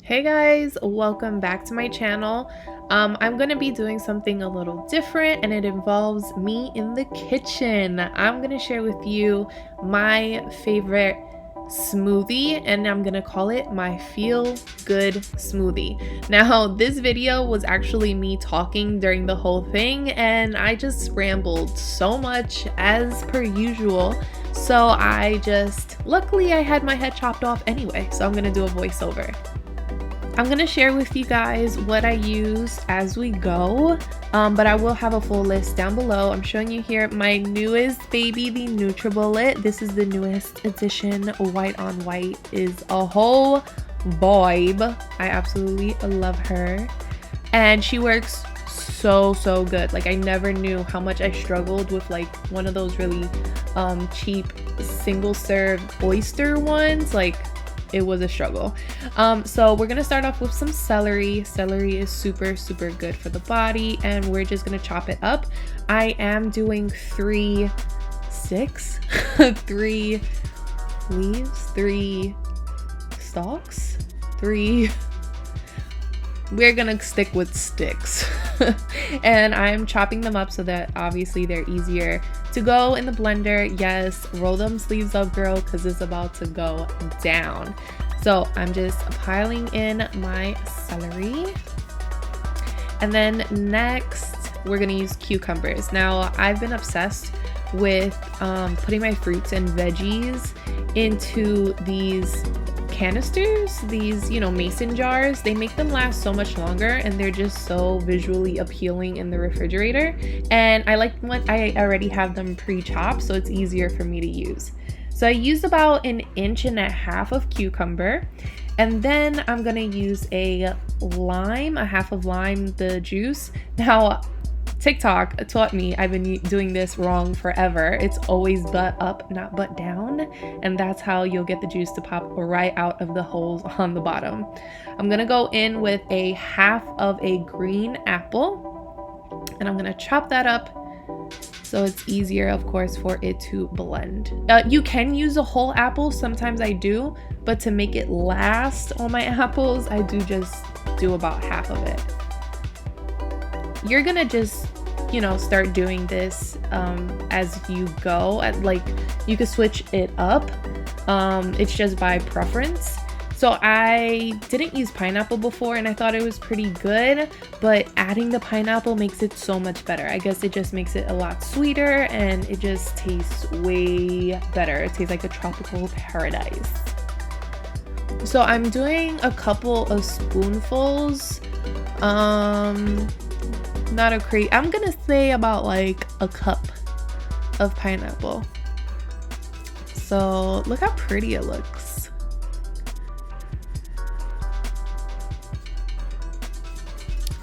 Hey guys, welcome back to my channel. I'm gonna be doing something a little different and it involves me in the kitchen. I'm gonna share with you my favorite smoothie and I'm gonna call it my feel good smoothie. Now, this video was actually me talking during the whole thing and I just rambled so much as per usual. So luckily I had my head chopped off anyway, so I'm gonna do a voiceover. I'm going to share with you guys what I use as we go, but I will have a full list down below. I'm showing you here my newest baby, the NutriBullet. This is the newest edition. White on white is a whole vibe. I absolutely love her. And she works so good. Like, I never knew how much I struggled with like one of those really cheap single serve oyster ones. Like, it was a struggle. So we're gonna start off with some celery. Celery is super good for the body, and we're just gonna chop it up. I am doing three leaves, 3 stalks, we're gonna stick with sticks. And I'm chopping them up so that obviously they're easier to go in the blender. Yes, roll them sleeves up, girl, because it's about to go down. So I'm just piling in my celery. And then next we're gonna use cucumbers. Now, I've been obsessed with putting my fruits and veggies into these canisters, these mason jars. They make them last so much longer and they're just so visually appealing in the refrigerator, and I like when I already have them pre-chopped, so it's easier for me to use. So I used about 1.5 inches of cucumber, and then I'm gonna use a half of lime, the juice. Now, TikTok taught me I've been doing this wrong forever. It's always butt up, not butt down. And that's how you'll get the juice to pop right out of the holes on the bottom. I'm gonna go in with a half of a green apple and I'm gonna chop that up so it's easier, of course, for it to blend. You can use a whole apple, sometimes I do, but to make it last on my apples, I just do about half of it. You're gonna just start doing this as you go. Like, you could switch it up. It's just by preference. So I didn't use pineapple before and I thought it was pretty good, but adding the pineapple makes it so much better. I guess it just makes it a lot sweeter and it just tastes way better. It tastes like a tropical paradise. So I'm doing a couple of spoonfuls. Not a crate. I'm gonna say about like a cup of pineapple. So look how pretty it looks.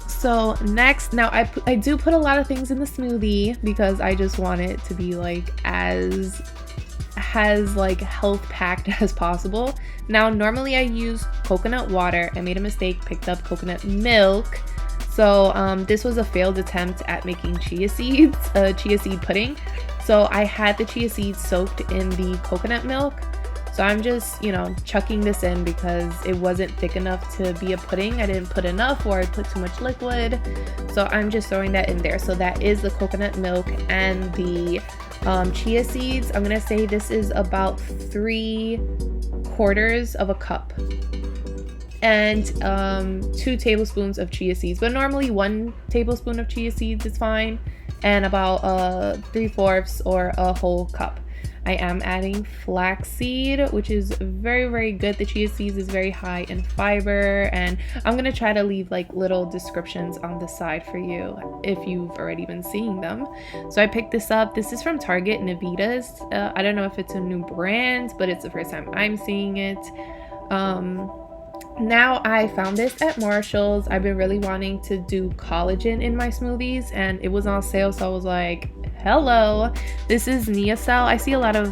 So next, now I do put a lot of things in the smoothie because I just want it to be like as health packed as possible. Now, normally I use coconut water. I made a mistake, picked up coconut milk. So this was a failed attempt at making chia seed pudding. So I had the chia seeds soaked in the coconut milk. So I'm just, chucking this in because it wasn't thick enough to be a pudding. I didn't put enough, or I put too much liquid. So I'm just throwing that in there. So that is the coconut milk and the chia seeds. I'm gonna say this is about 3/4 of a cup. And 2 tablespoons of chia seeds, but normally 1 tablespoon of chia seeds is fine, and about 3/4 or a whole cup. I am adding flaxseed, which is very good. The chia seeds is very high in fiber, and I'm gonna try to leave like little descriptions on the side for you if you've already been seeing them. So I picked this up. This is from Target, Navitas. I don't know if it's a new brand, but it's the first time I'm seeing it. Now, I found this at Marshall's. I've been really wanting to do collagen in my smoothies and it was on sale, so I was like, hello. This is NeoCell. I see a lot of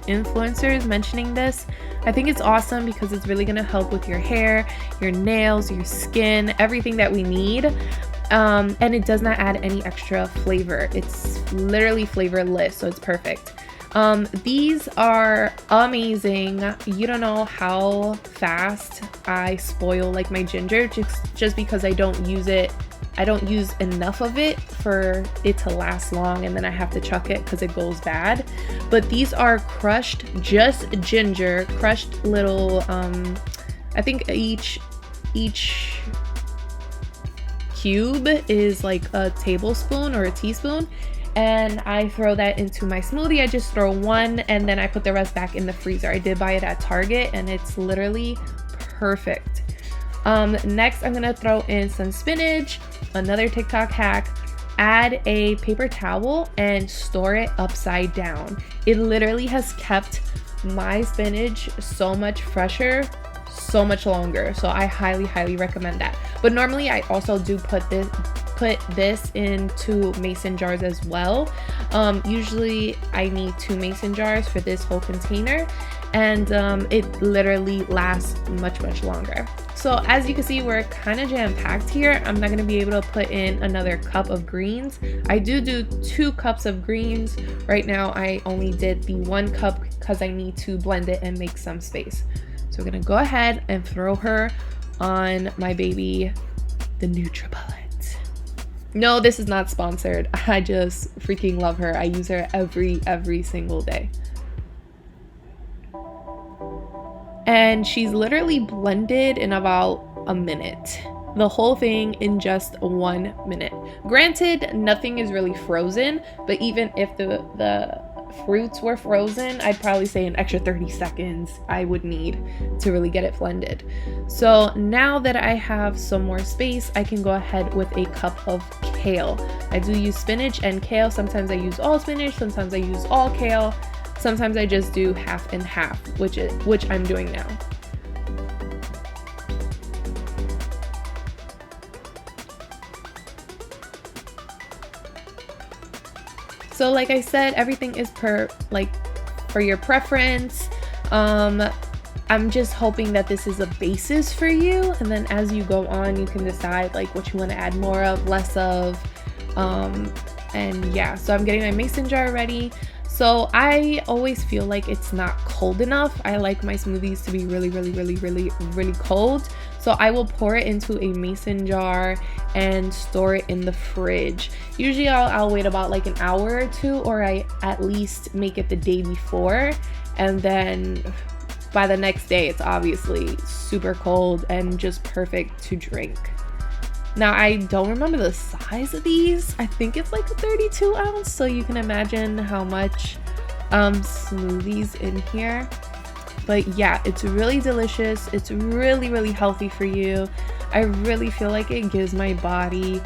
influencers mentioning this. I think it's awesome because it's really going to help with your hair, your nails, your skin, everything that we need. And it does not add any extra flavor. It's literally flavorless, so it's perfect. These are amazing. You don't know how fast I spoil like my ginger just because I don't use enough of it for it to last long, and then I have to chuck it because it goes bad. But these are crushed just ginger, crushed little I think each cube is like a tablespoon or a teaspoon, and I throw that into my smoothie. I just throw one and then I put the rest back in the freezer. I did buy it at Target and it's literally perfect. Next I'm gonna throw in some spinach. Another TikTok hack: add a paper towel and store it upside down. It literally has kept my spinach so much fresher, so much longer. So I highly recommend that. But normally I also do put this into mason jars as well. Usually I need 2 mason jars for this whole container, and it literally lasts much longer. So as you can see, we're kind of jam-packed here. I'm not going to be able to put in another cup of greens. I do 2 cups of greens. Right now I only did the 1 cup because I need to blend it and make some space. So we're going to go ahead and throw her on my baby, the NutriBullet. No, this is not sponsored. I just freaking love her. I use her every single day. And she's literally blended in about a minute. The whole thing in just 1 minute. Granted, nothing is really frozen, but even if the fruits were frozen, I'd probably say an extra 30 seconds I would need to really get it blended. So now that I have some more space, I can go ahead with a cup of kale. I do use spinach and kale. Sometimes I use all spinach, sometimes I use all kale. Sometimes I just do half and half, which I'm doing now. So like I said, everything is for your preference. I'm just hoping that this is a basis for you, and then as you go on, you can decide like what you want to add more of, less of, and yeah. So I'm getting my mason jar ready. So I always feel like it's not cold enough. I like my smoothies to be really cold. So I will pour it into a mason jar and store it in the fridge. Usually I'll wait about like an hour or 2, or I at least make it the day before, and then by the next day it's obviously super cold and just perfect to drink. Now I don't remember the size of these. I think it's like a 32 ounce, so you can imagine how much smoothies in here. But yeah, it's really delicious. It's really healthy for you. I really feel like it gives my body,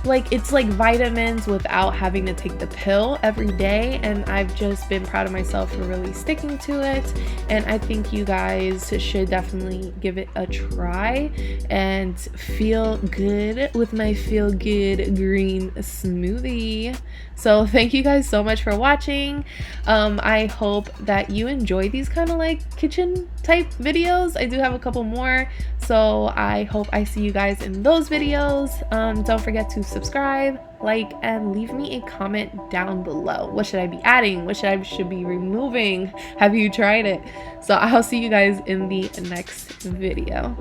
like, it's like vitamins without having to take the pill every day, and I've just been proud of myself for really sticking to it. And I think you guys should definitely give it a try and feel good with my Feel Good green smoothie. So thank you guys so much for watching. I hope that you enjoy these kind of like kitchen type videos. I do have a couple more, so I hope I see you guys in those videos. Don't forget to subscribe, like, and leave me a comment down below. What should I be adding? What should be removing? Have you tried it? So I'll see you guys in the next video.